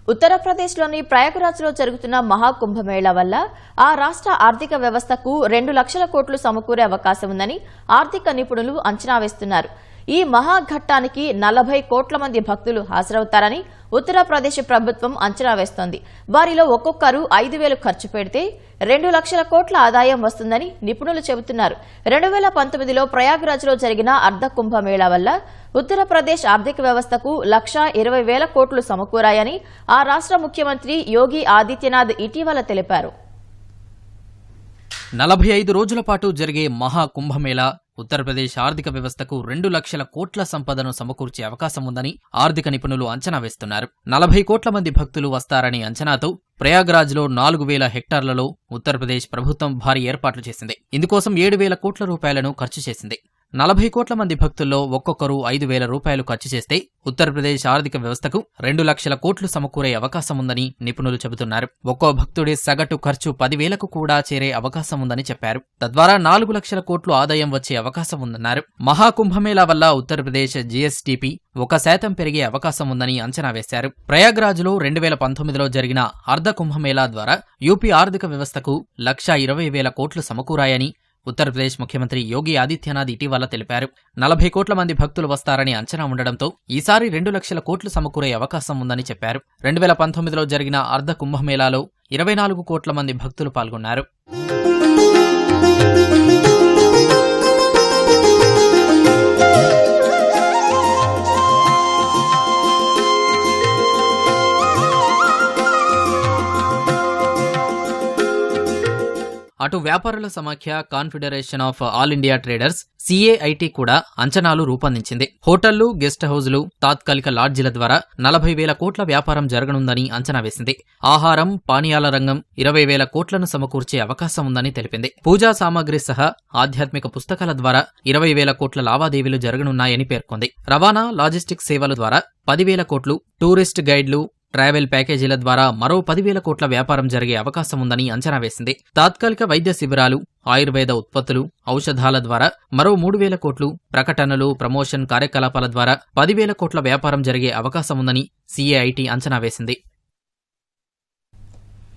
ఉత్తరప్రదేశ్లోని ప్రయాగరాజ్లో జరుగుతున్న మహాకుంభమేళా వల్ల ఆ రాష్ట్ర ఆర్థిక వ్యవస్థకు 2 లక్షల కోట్లు సమకూరే అవకాశం ఉందని ఆర్థిక నిపుణులు అంచనా వేస్తున్నారు. ఈ మహాఘట్టానికి 40 కోట్ల మంది భక్తులు హాజరవుతారని ఉత్తరప్రదేశ్ ప్రభుత్వం అంచనా వేస్తోంది. వారిలో ఒక్కొక్కరు 5,000 ఖర్చు పెడితే 2 లక్షల కోట్ల ఆదాయం వస్తుందని నిపుణులు చెబుతున్నారు. 2019లో ప్రయాగరాజ్లో జరిగిన అర్ధ కుంభమేళా వల్ల ఉత్తరప్రదేశ్ ఆర్థిక వ్యవస్థకు 1,20,000 కోట్లు సమకూరాయని ఆ రాష్ట్ర ముఖ్యమంత్రి యోగి ఆదిత్యనాథ్ ఇటీవల తెలిపారు. 45 రోజుల పాటు జరిగే మహాకుంభమేళా ఉత్తరప్రదేశ్ ఆర్థిక వ్యవస్థకు 2 లక్షల కోట్ల సంపదను సమకూర్చే అవకాశం ఉందని ఆర్థిక నిపుణులు అంచనా వేస్తున్నారు. 40 కోట్ల మంది భక్తులు వస్తారని అంచనాతో ప్రయాగ్రాజ్లో 4,000 హెక్టార్లలో ఉత్తరప్రదేశ్ ప్రభుత్వం భారీ ఏర్పాట్లు చేసింది. ఇందుకోసం 7,000 కోట్ల రూపాయలను ఖర్చు చేసింది. 40 కోట్ల మంది భక్తుల్లో ఒక్కొక్కరు 5,000 రూపాయలు ఖర్చు చేస్తే ఉత్తరప్రదేశ్ ఆర్థిక వ్యవస్థకు 2 లక్షల కోట్లు సమకూరే అవకాశం ఉందని నిపుణులు చెబుతున్నారు. ఒక్కో భక్తుడి సగటు ఖర్చు 10,000కు కూడా చేరే అవకాశం ఉందని చెప్పారు. తద్వారా 4 లక్షల కోట్లు ఆదాయం వచ్చే అవకాశం ఉందన్నారు. మహాకుంభమేళా వల్ల ఉత్తరప్రదేశ్ జీఎస్టీపీ 1% పెరిగే అవకాశం ఉందని అంచనా వేశారు. ప్రయాగ్రాజ్లో 2019లో జరిగిన అర్ధ కుంభమేళా ద్వారా యూపీ ఆర్థిక వ్యవస్థకు 1,20,000 కోట్లు సమకూరాయని ఉత్తరప్రదేశ్ ముఖ్యమంత్రి యోగి ఆదిత్యనాథ్ ఇటీవల తెలిపారు. 40 కోట్ల మంది భక్తులు వస్తారని అంచనా ఉండడంతో ఈసారి 2 లక్షల కోట్లు సమకూరే అవకాశం ఉందని చెప్పారు. 2019లో జరిగిన అర్ధ కుంభమేళాలో 24 కోట్ల మంది భక్తులు పాల్గొన్నారు. అటు వ్యాపారుల సమాఖ్య confederation of all India traders CAIT కూడా అంచనాలు రూపొందించింది. హోటళ్లు, గెస్ట్ హౌజులు, తాత్కాలిక లాడ్జిల ద్వారా 40,000 కోట్ల వ్యాపారం జరగనుందని అంచనా వేసింది. ఆహారం, పానీయాల రంగం 20,000 కోట్లను సమకూర్చే అవకాశం ఉందని తెలిపింది. పూజా సామాగ్రి సహా ఆధ్యాత్మిక పుస్తకాల ద్వారా 20,000 కోట్ల లావాదేవీలు జరగనున్నాయని పేర్కొంది. రవాణా, లాజిస్టిక్స్ సేవల ద్వారా 10,000 కోట్లు, టూరిస్ట్ గైడ్లు, ట్రావెల్ ప్యాకేజీల ద్వారా మరో 10,000 కోట్ల వ్యాపారం జరిగే అవకాశం ఉందని అంచనా వేసింది. తాత్కాలిక వైద్య శిబిరాలు, ఆయుర్వేద ఉత్పత్తులు, ఔషధాల ద్వారా మరో 3,000 కోట్లు, ప్రకటనలు, ప్రమోషన్ కార్యకలాపాల ద్వారా 10,000 కోట్ల వ్యాపారం జరిగే అవకాశం ఉందని సిఏఐటి అంచనా వేసింది.